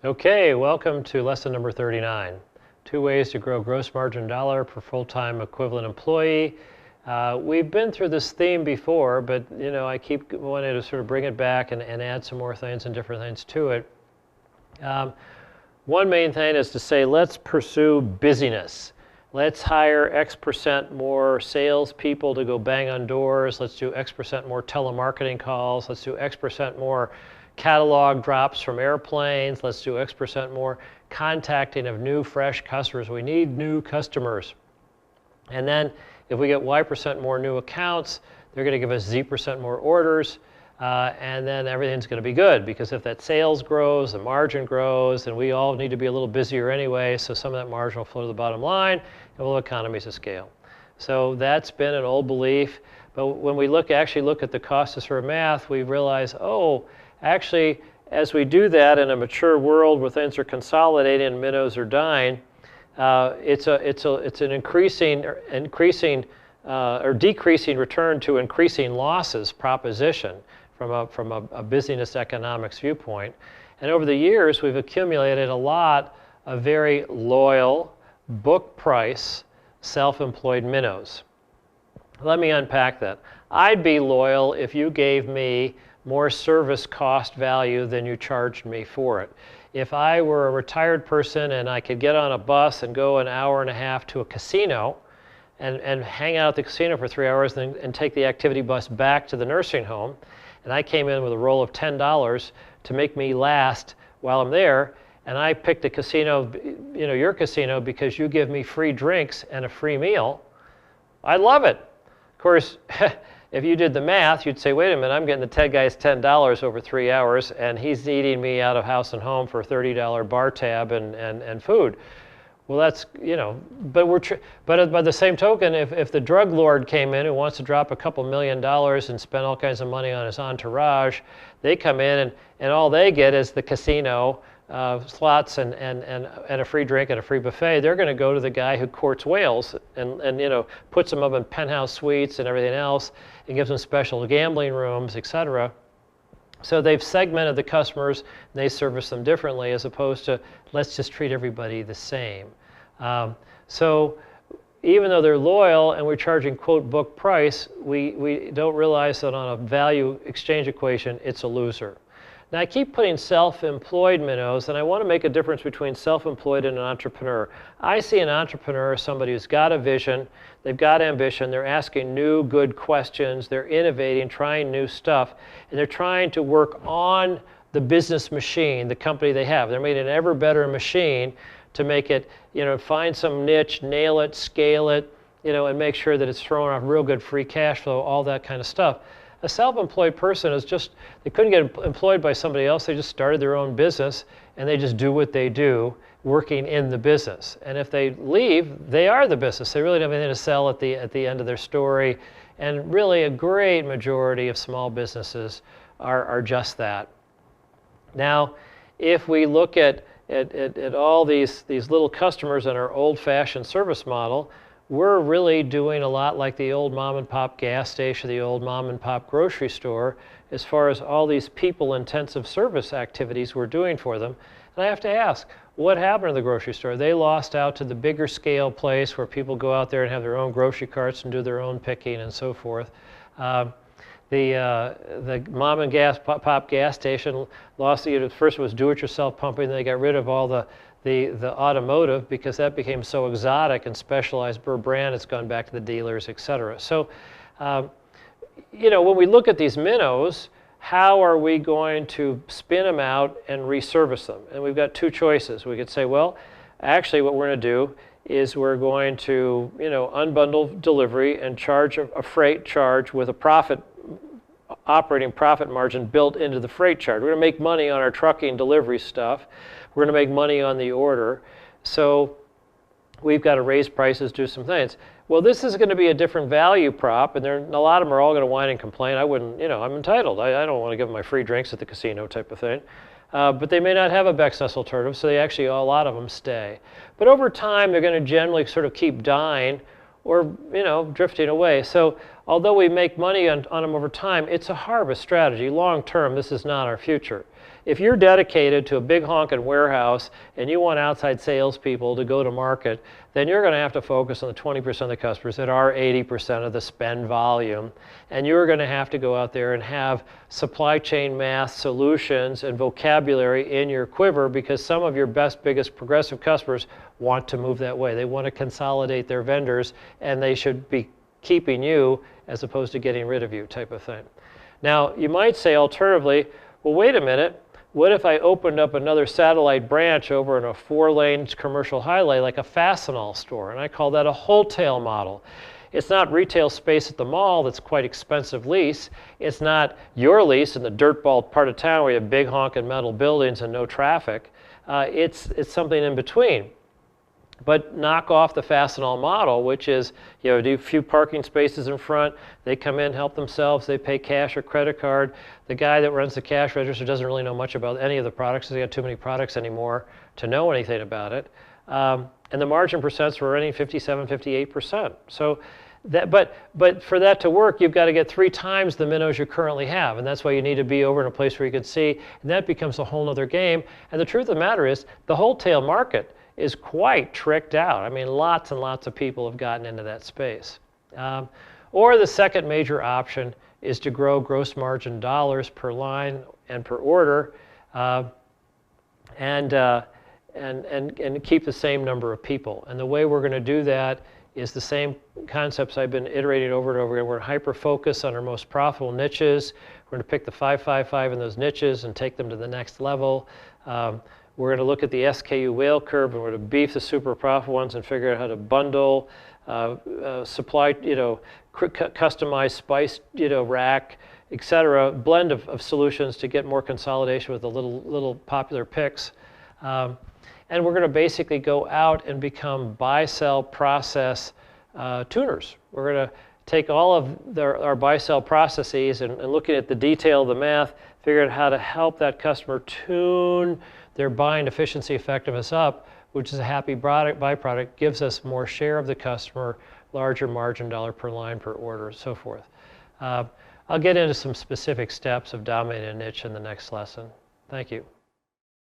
Okay, welcome to lesson number 39. 2 ways to grow gross margin dollar per full-time equivalent employee. We've been through this theme before, but I keep wanting to sort of bring it back and add some more things and different things to it. One main thing is to say, let's pursue busyness. Let's hire X% more salespeople to go bang on doors. Let's do X% more telemarketing calls. Let's do X% more catalog drops from airplanes. Let's do X% more contacting of new, fresh customers. We need new customers. And then if we get Y% more new accounts, they're going to give us Z% more orders. And then everything's going to be good, because if that sales grows, the margin grows, and we all need to be a little busier anyway, so some of that margin will flow to the bottom line, and we'll have economies of scale. So that's been an old belief, but when we actually look at the cost to serve math, we realize, oh, actually, as we do that in a mature world where things are consolidating and minnows are dying, it's an increasing or decreasing return to increasing losses proposition from a busyness economics viewpoint. And over the years, we've accumulated a lot of very loyal, book price, self-employed minnows. Let me unpack that. I'd be loyal if you gave me more service cost value than you charged me for it. If I were a retired person and I could get on a bus and go an hour and a half to a casino and hang out at the casino for 3 hours and take the activity bus back to the nursing home, and I came in with a roll of $10 to make me last while I'm there, and I picked a casino, your casino, because you give me free drinks and a free meal, I love it. Of course, if you did the math, you'd say, wait a minute, I'm getting the Ted guy's $10 over 3 hours, and he's eating me out of house and home for a $30 bar tab and food. Well, that's, but by the same token, if the drug lord came in who wants to drop a couple $1 million and spend all kinds of money on his entourage, they come in and all they get is the casino, slots and a free drink and a free buffet. They're going to go to the guy who courts whales and puts them up in penthouse suites and everything else and gives them special gambling rooms, etc. So they've segmented the customers and they service them differently, as opposed to let's just treat everybody the same. So even though they're loyal and we're charging quote book price, we don't realize that on a value exchange equation, it's a loser. Now I keep putting self-employed minnows, and I want to make a difference between self-employed and an entrepreneur. I see an entrepreneur as somebody who's got a vision, they've got ambition, they're asking new good questions, they're innovating, trying new stuff, and they're trying to work on the business machine, the company they have. They're making an ever better machine to make it, find some niche, nail it, scale it, and make sure that it's throwing off real good free cash flow, all that kind of stuff. A self-employed person is just, they couldn't get employed by somebody else, they just started their own business and they just do what they do working in the business. And if they leave, they are the business. They really don't have anything to sell at the end of their story. And really a great majority of small businesses are just that. Now, if we look at all these little customers in our old-fashioned service model, we're really doing a lot like the old mom and pop gas station, the old mom and pop grocery store, as far as all these people-intensive service activities we're doing for them. And I have to ask, what happened to the grocery store? They lost out to the bigger scale place where people go out there and have their own grocery carts and do their own picking and so forth. The mom and pop gas station lost, first it was do-it-yourself pumping, then they got rid of all the automotive because that became so exotic and specialized per brand, it's gone back to the dealers, etc. So, when we look at these minnows, how are we going to spin them out and reservice them? And we've got two choices. We could say, well, actually what we're going to do is we're going to, unbundle delivery and charge a freight charge with a operating profit margin built into the freight charge. We're going to make money on our trucking delivery stuff. We're going to make money on the order. So we've got to raise prices, do some things. Well, this is going to be a different value prop, and a lot of them are all going to whine and complain. I wouldn't, I'm entitled. I don't want to give them my free drinks at the casino type of thing. But they may not have a Beck's alternative, so they actually, a lot of them stay. But over time, they're going to generally sort of keep dying or, drifting away. So although we make money on them over time, it's a harvest strategy. Long term, this is not our future. If you're dedicated to a big honking warehouse and you want outside salespeople to go to market, then you're going to have to focus on the 20% of the customers that are 80% of the spend volume. And you're going to have to go out there and have supply chain math solutions and vocabulary in your quiver, because some of your best, biggest progressive customers want to move that way. They want to consolidate their vendors, and they should be keeping you as opposed to getting rid of you, type of thing. Now, you might say alternatively, well, wait a minute. What if I opened up another satellite branch over in a 4-lane commercial highway like a Fastenal store? And I call that a wholesale model. It's not retail space at the mall that's quite expensive lease. It's not your lease in the dirtball part of town where you have big honking metal buildings and no traffic. It's something in between. But knock off the Fastenal model, which is, do a few parking spaces in front, they come in, help themselves, they pay cash or credit card. The guy that runs the cash register doesn't really know much about any of the products, because they got too many products anymore to know anything about it. And the margin percents were running 57, 58%. So but for that to work, you've got to get 3 times the minnows you currently have. And that's why you need to be over in a place where you can see, and that becomes a whole other game. And the truth of the matter is, the wholesale market is quite tricked out. I mean, lots and lots of people have gotten into that space. Or the second major option is to grow gross margin dollars per line and per order, and keep the same number of people. And the way we're going to do that is the same concepts I've been iterating over and over again. We're going to hyper-focus on our most profitable niches. We're going to pick the 5-5-5 in those niches and take them to the next level. We're going to look at the SKU whale curve, and we're going to beef the super profitable ones and figure out how to bundle, supply, customized spice, rack, etc. Blend of solutions to get more consolidation with the little popular picks. And we're going to basically go out and become buy, sell, process tuners. We're going to take all of our buy, sell processes and looking at the detail of the math, figure out how to help that customer tune their buying efficiency effectiveness up, which is a happy byproduct, gives us more share of the customer, larger margin dollar per line per order, so forth. I'll get into some specific steps of dominating a niche in the next lesson. Thank you.